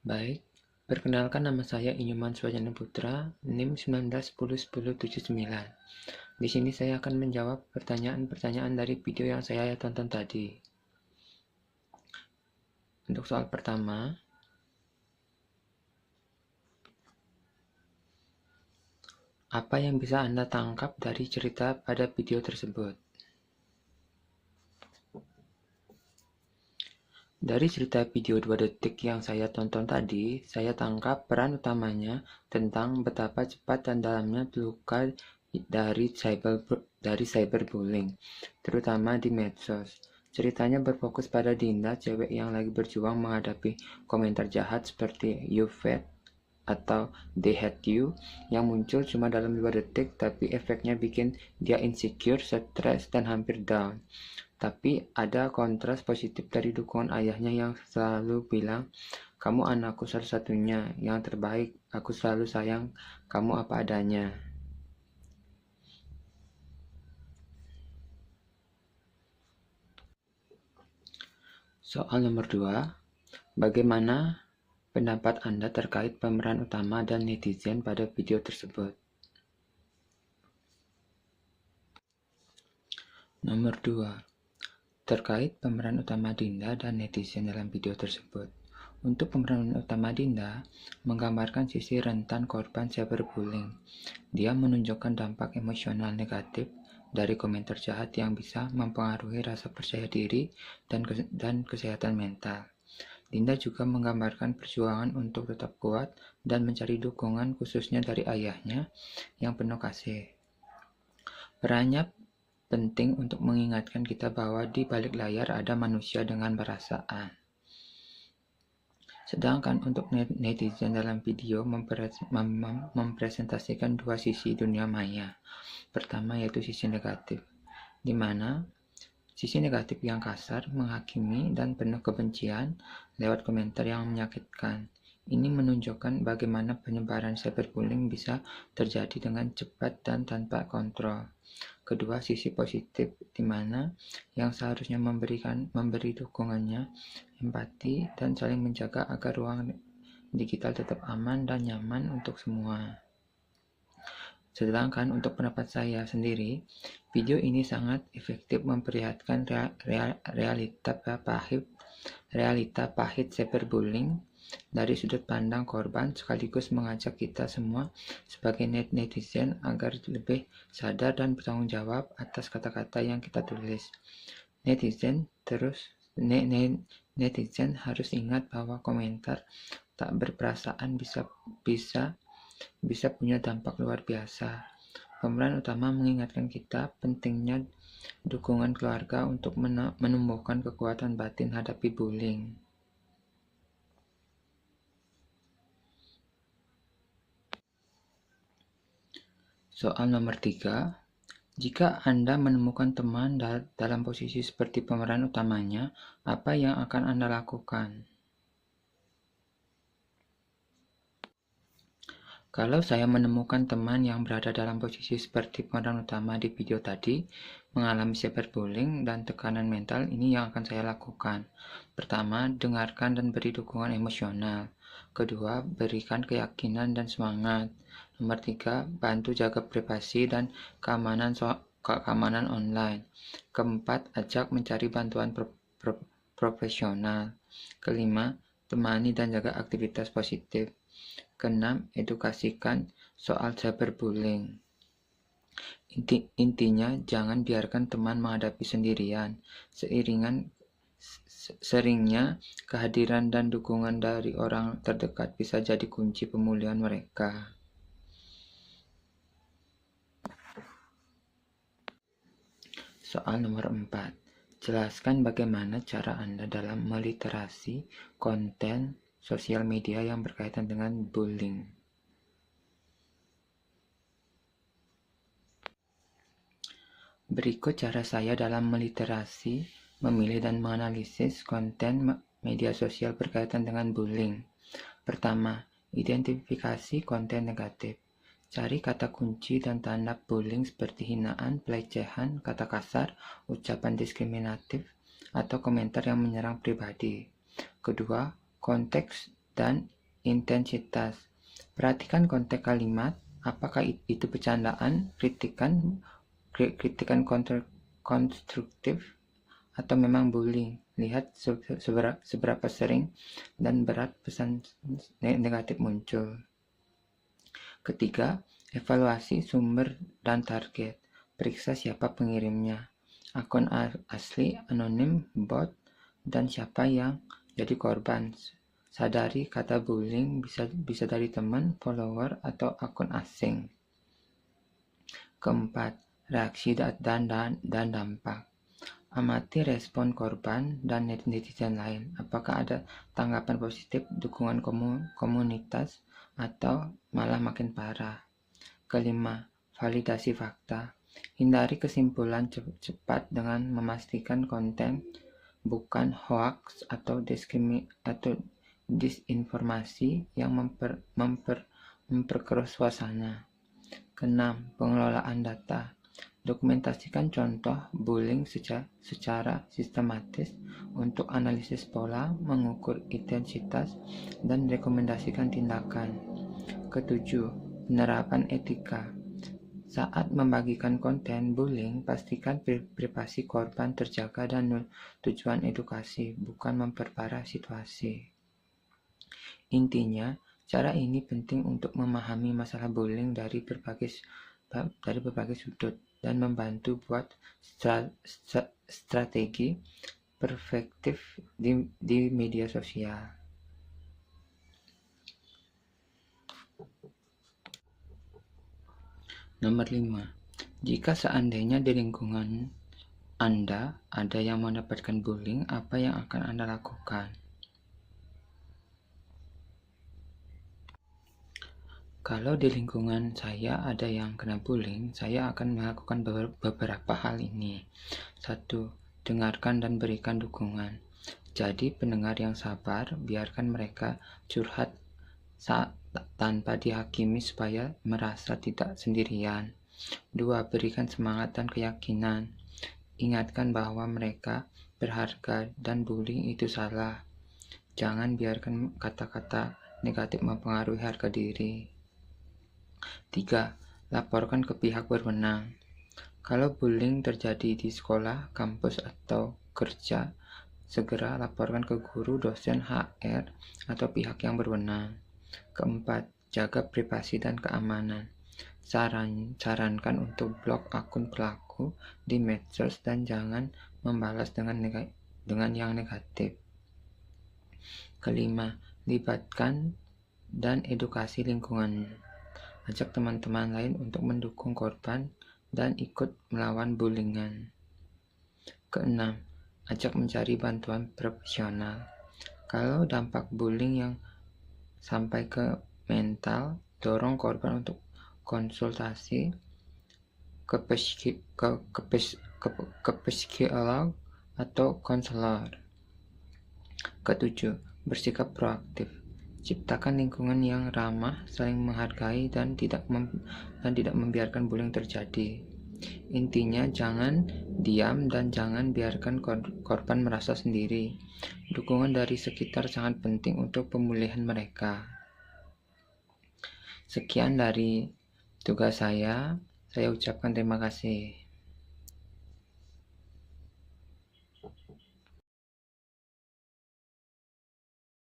Baik, perkenalkan nama saya Inyuman Swajana Putra, NIM 19101079. Di sini saya akan menjawab pertanyaan-pertanyaan dari video yang saya tonton tadi. Untuk soal pertama, apa yang bisa Anda tangkap dari cerita pada video tersebut? Dari cerita video 2 detik yang saya tonton tadi, saya tangkap peran utamanya tentang betapa cepat dan dalamnya luka dari cyberbullying, terutama di medsos. Ceritanya berfokus pada Dinda, cewek yang lagi berjuang menghadapi komentar jahat seperti "you fat" atau "they hate you" yang muncul cuma dalam 2 detik, tapi efeknya bikin dia insecure, stres, dan hampir down. Tapi ada kontras positif dari dukungan ayahnya yang selalu bilang, "Kamu anakku satu-satunya, yang terbaik, aku selalu sayang kamu apa adanya." Soal nomor 2, bagaimana pendapat Anda terkait pemeran utama dan netizen pada video tersebut? Nomor 2, terkait pemeran utama Dinda dan netizen dalam video tersebut. Untuk pemeran utama Dinda, menggambarkan sisi rentan korban cyberbullying. Dia menunjukkan dampak emosional negatif dari komentar jahat yang bisa mempengaruhi rasa percaya diri dan kesehatan mental. Dinda juga menggambarkan perjuangan untuk tetap kuat dan mencari dukungan khususnya dari ayahnya yang penuh kasih. Perannya penting untuk mengingatkan kita bahwa di balik layar ada manusia dengan perasaan. Sedangkan untuk netizen dalam video mempresentasikan dua sisi dunia maya. Pertama yaitu sisi negatif, di mana sisi negatif yang kasar, menghakimi, dan penuh kebencian lewat komentar yang menyakitkan. Ini menunjukkan bagaimana penyebaran cyberbullying bisa terjadi dengan cepat dan tanpa kontrol. Kedua, sisi positif, di mana yang seharusnya memberi dukungannya, empati, dan saling menjaga agar ruang digital tetap aman dan nyaman untuk semua. Sedangkan untuk pendapat saya sendiri, video ini sangat efektif memperlihatkan realita pahit cyberbullying dari sudut pandang korban, sekaligus mengajak kita semua sebagai netizen agar lebih sadar dan bertanggung jawab atas kata-kata yang kita tulis. Netizen harus ingat bahwa komentar tak berperasaan bisa punya dampak luar biasa. Pemeran utama mengingatkan kita pentingnya dukungan keluarga untuk menumbuhkan kekuatan batin hadapi bullying. Soal nomor 3, jika Anda menemukan teman dalam posisi seperti pemeran utamanya, apa yang akan Anda lakukan? Kalau saya menemukan teman yang berada dalam posisi seperti pemeran utama di video tadi, mengalami cyberbullying dan tekanan mental, ini yang akan saya lakukan. Pertama, dengarkan dan beri dukungan emosional. Kedua, berikan keyakinan dan semangat. Nomor 3, bantu jaga privasi dan keamanan online. Keempat, ajak mencari bantuan profesional. Kelima, temani dan jaga aktivitas positif. Keenam, edukasikan soal cyberbullying. Intinya, jangan biarkan teman menghadapi sendirian. Seringnya, kehadiran dan dukungan dari orang terdekat bisa jadi kunci pemulihan mereka. Soal nomor 4. Jelaskan bagaimana cara Anda dalam meliterasi konten sosial media yang berkaitan dengan bullying. Berikut cara saya dalam meliterasi, memilih dan menganalisis konten media sosial berkaitan dengan bullying. Pertama, identifikasi konten negatif. Cari kata kunci dan tanda bullying seperti hinaan, pelecehan, kata kasar, ucapan diskriminatif, atau komentar yang menyerang pribadi. Kedua, konteks dan intensitas. Perhatikan konteks kalimat, apakah itu bercandaan, kritikan konstruktif, atau memang bullying. Lihat seberapa sering dan berat pesan negatif muncul. Ketiga, evaluasi sumber dan target. Periksa siapa pengirimnya, akun asli, anonim, bot, dan siapa yang jadi korban. Sadari kata bullying bisa dari teman, follower, atau akun asing. Keempat, reaksi dan dampak. Amati respon korban dan netizen lain. Apakah ada tanggapan positif, dukungan komunitas, atau malah makin parah. Kelima, validasi fakta. Hindari kesimpulan cepat dengan memastikan konten bukan hoax atau disinformasi yang memperkeruh suasana. Keenam, pengelolaan data. Dokumentasikan contoh bullying secara sistematis untuk analisis pola, mengukur intensitas, dan rekomendasikan tindakan. Ketujuh, penerapan etika. Saat membagikan konten bullying, pastikan privasi korban terjaga dan tujuan edukasi, bukan memperparah situasi. Intinya, cara ini penting untuk memahami masalah bullying dari berbagai sudut dan membantu buat strategi perspektif di media sosial. Nomor 5. Jika seandainya di lingkungan Anda ada yang mendapatkan bullying, apa yang akan Anda lakukan? Kalau di lingkungan saya ada yang kena bullying, saya akan melakukan beberapa hal ini. 1. Dengarkan dan berikan dukungan. Jadi pendengar yang sabar, biarkan mereka curhat tanpa dihakimi supaya merasa tidak sendirian. 2. Berikan semangat dan keyakinan. Ingatkan bahwa mereka berharga dan bullying itu salah. Jangan biarkan kata-kata negatif mempengaruhi harga diri. 3. Laporkan ke pihak berwenang. Kalau bullying terjadi di sekolah, kampus, atau kerja, segera laporkan ke guru, dosen, HR, atau pihak yang berwenang. Keempat, jaga privasi dan keamanan. Sarankan untuk blok akun pelaku di medsos dan jangan membalas dengan yang negatif. Kelima, libatkan dan edukasi lingkungan. Ajak teman-teman lain untuk mendukung korban dan ikut melawan bullyingan. Keenam, ajak mencari bantuan profesional. Kalau dampak bullying yang sampai ke mental, dorong korban untuk konsultasi ke psikolog atau konselor. Ketujuh, bersikap proaktif. Ciptakan lingkungan yang ramah, saling menghargai, dan tidak membiarkan bullying terjadi. Intinya, jangan diam dan jangan biarkan korban merasa sendiri. Dukungan dari sekitar sangat penting untuk pemulihan mereka. Sekian dari tugas saya ucapkan terima kasih.